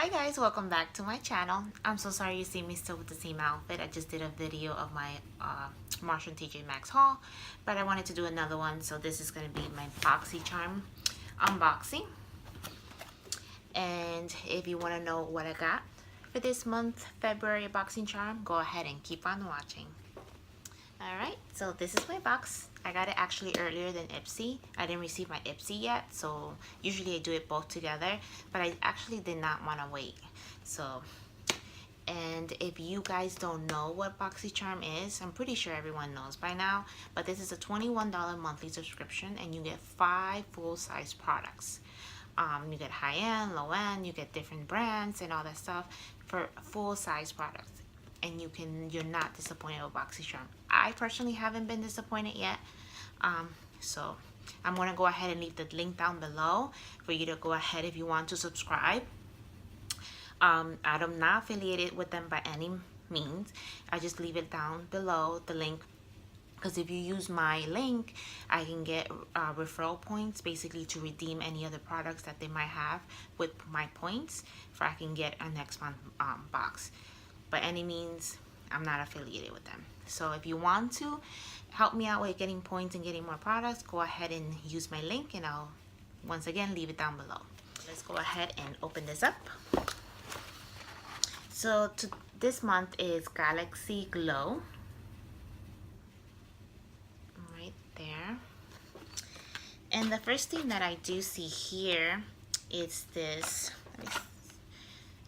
Hi guys, welcome back to my channel. I'm so sorry you see me still with the same outfit. I just did a video of my Marshall TJ Maxx haul, but I wanted to do another one, so this is going to be my Boxycharm unboxing. And if you want to know what I got for this month, February Boxycharm, go ahead and keep on watching. Alright, so this is my box. I got it actually earlier than Ipsy. I didn't receive my Ipsy yet, so usually I do it both together, but I actually did not want to wait. So, and if you guys don't know what Boxycharm is, I'm pretty sure everyone knows by now, but this is a $21 monthly subscription and you get 5 full-size products. You get high-end, low-end, you get different brands and all that stuff for full-size products. And you're not disappointed with Boxycharm. I personally haven't been disappointed yet. So I'm gonna go ahead and leave the link down below for you to go ahead if you want to subscribe. I'm not affiliated with them by any means. I just leave it down below, the link, because if you use my link, I can get referral points basically to redeem any other products that they might have with my points for I can get a next month box. By any means, I'm not affiliated with them. So if you want to help me out with getting points and getting more products, go ahead and use my link and I'll once again leave it down below. Let's go ahead and open this up. So this month is Galaxy Glow. Right there. And the first thing that I do see here is this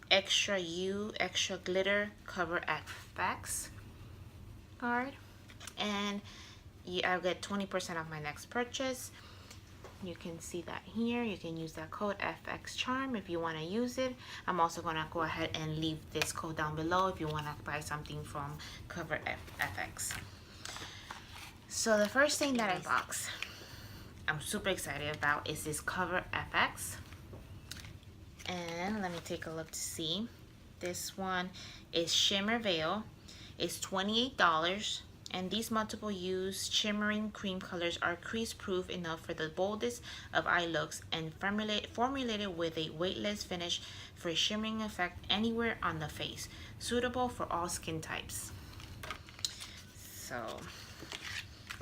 extra glitter cover FX card, and I'll get 20% off my next purchase. You can see that here. You can use that code FXCharm if you want to use it. I'm also going to go ahead and leave this code down below if you want to buy something from Cover FX. So the first thing that I'm super excited about is this Cover FX. And let me take a look to see. This one is Shimmer Veil. It's $28. And these multiple use shimmering cream colors are crease proof enough for the boldest of eye looks and formulated with a weightless finish for a shimmering effect anywhere on the face. Suitable for all skin types. So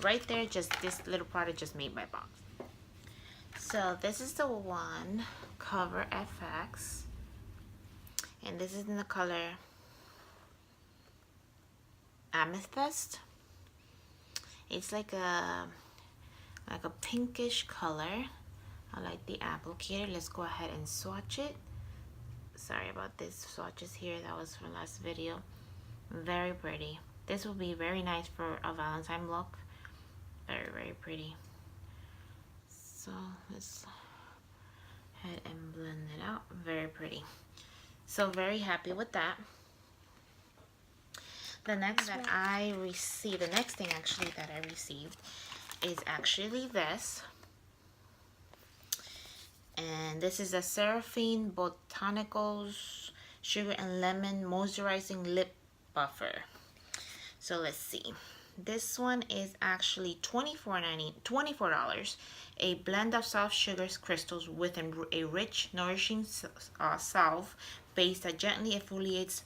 right there, just this little product just made my box. So this is the one, Cover FX, and this is in the color Amethyst. It's like a pinkish color. I like the applicator. Let's go ahead and swatch it. Sorry about this swatches here. That was from last video. Very pretty. This will be very nice for a Valentine look. Very, very pretty. So let's head and blend it out. Very pretty. So very happy with that. The next thing I received is actually this. And this is a Seraphine Botanicals Sugar and Lemon Moisturizing Lip Buffer. So let's see. This one is actually $24. A blend of soft sugars crystals with a rich, nourishing salve base that gently exfoliates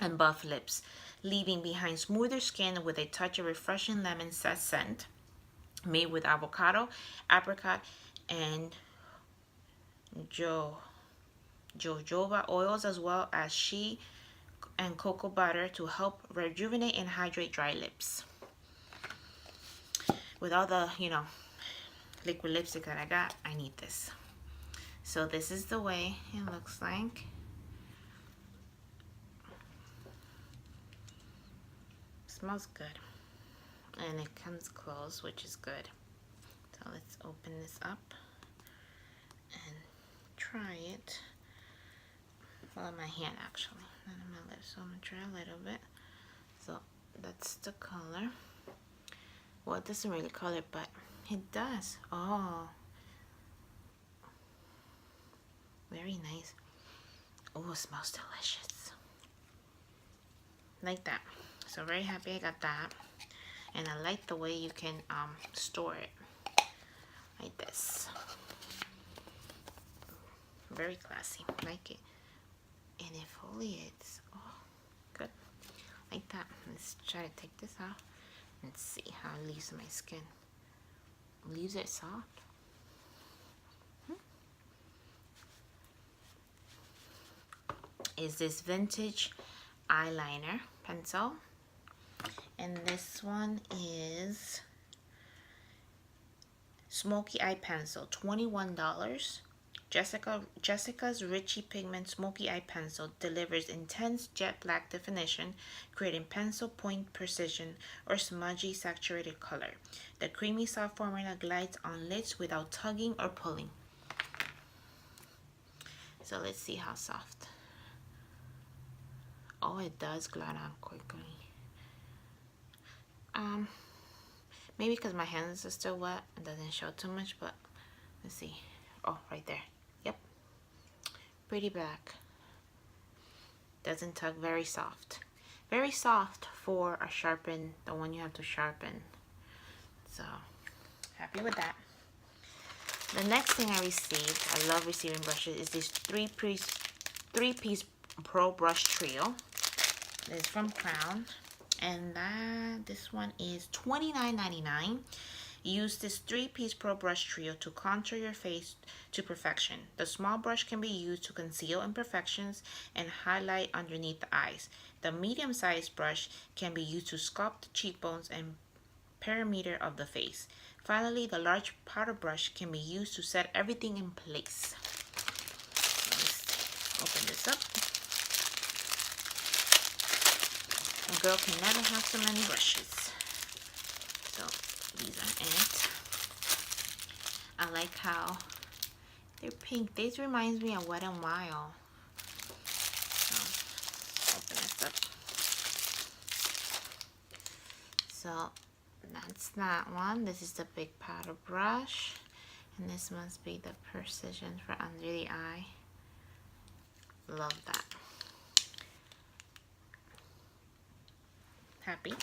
and buff lips, leaving behind smoother skin with a touch of refreshing lemon scent. Made with avocado, apricot, and jojoba oils, as well as shea and cocoa butter to help rejuvenate and hydrate dry lips. With all the, liquid lipstick that I got, I need this. So this is the way it looks like. Smells good. And it comes closed, which is good. So let's open this up and try it. Well, on my hand actually, not on my lips. So I'm gonna try a little bit. So that's the color. Well, it doesn't really color, but it does. Oh, very nice. Oh, it smells delicious. Like that. So very happy I got that. And I like the way you can store it like this. Very classy. Like it. and exfoliates. Oh, good. Like that. Let's try to take this out and see how it leaves my skin. Leaves it soft. Is this vintage eyeliner pencil, and this one is Smoky Eye Pencil, $21. Jessica's Richie Pigment Smoky Eye Pencil delivers intense jet black definition, creating pencil point precision or smudgy saturated color. The creamy soft formula glides on lids without tugging or pulling. So let's see how soft. Oh, it does glide on quickly. Maybe because my hands are still wet, it doesn't show too much, but let's see. Oh, right there. Yep. Pretty black. Doesn't tug, very soft. Very soft for a sharpen, the one you have to sharpen. So, happy with that. The next thing I received, I love receiving brushes, is this three-piece Pro Brush Trio. This is from Crown. And this one is $29.99. Use this three-piece Pro Brush Trio to contour your face to perfection. The small brush can be used to conceal imperfections and highlight underneath the eyes. The medium-sized brush can be used to sculpt the cheekbones and perimeter of the face. Finally, the large powder brush can be used to set everything in place. Let's open this up. A girl can never have so many brushes. So these are it. I like how they're pink. This reminds me of Wet n Wild. So open this up. So that's that one. This is the big powder brush, and this must be the precision for under the eye. Love that. Happy.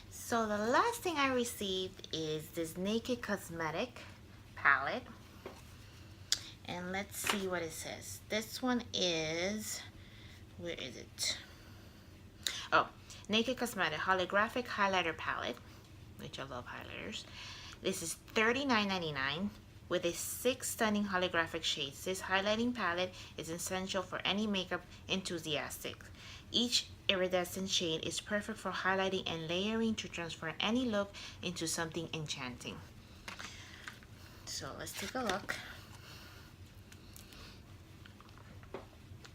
So the last thing I received is this Naked Cosmetic palette, and let's see what it says. This one is, where is it? Oh, Naked Cosmetic Holographic Highlighter Palette, which I love highlighters. This is $39.99 with 6 stunning holographic shades. This highlighting palette is essential for any makeup enthusiastic. Each iridescent shade is perfect for highlighting and layering to transform any look into something enchanting. So let's take a look.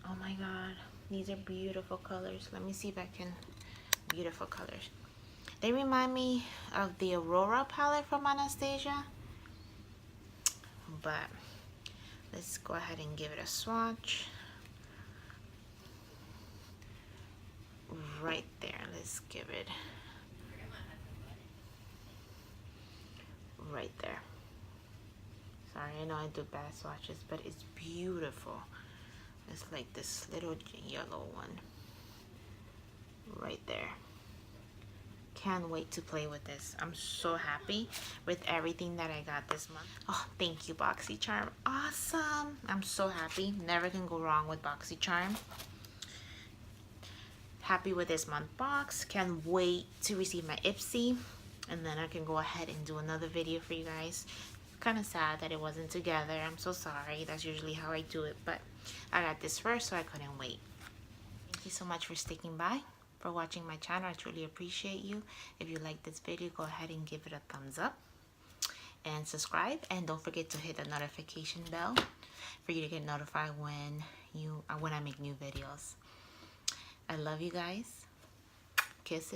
Oh my god, these are beautiful colors. Let me see if I can, beautiful colors. They remind me of the Aurora palette from Anastasia, but let's go ahead and give it a swatch. Right there, let's give it right there. Sorry, I know I do bad swatches, but it's beautiful. It's like this little yellow one right there. Can't wait to play with this. I'm so happy with everything that I got this month. Oh, thank you, Boxycharm. Awesome. I'm so happy. Never can go wrong with Boxycharm. Happy with this month box. Can't wait to receive my Ipsy, and then I can go ahead and do another video for you guys. Kind of sad that it wasn't together. I'm so sorry. That's usually how I do it, but I got this first, so I couldn't wait. Thank you so much for sticking by, for watching my channel. I truly appreciate you. If you like this video, go ahead and give it a thumbs up and subscribe, and don't forget to hit the notification bell for you to get notified when I make new videos. I love you guys. Kisses.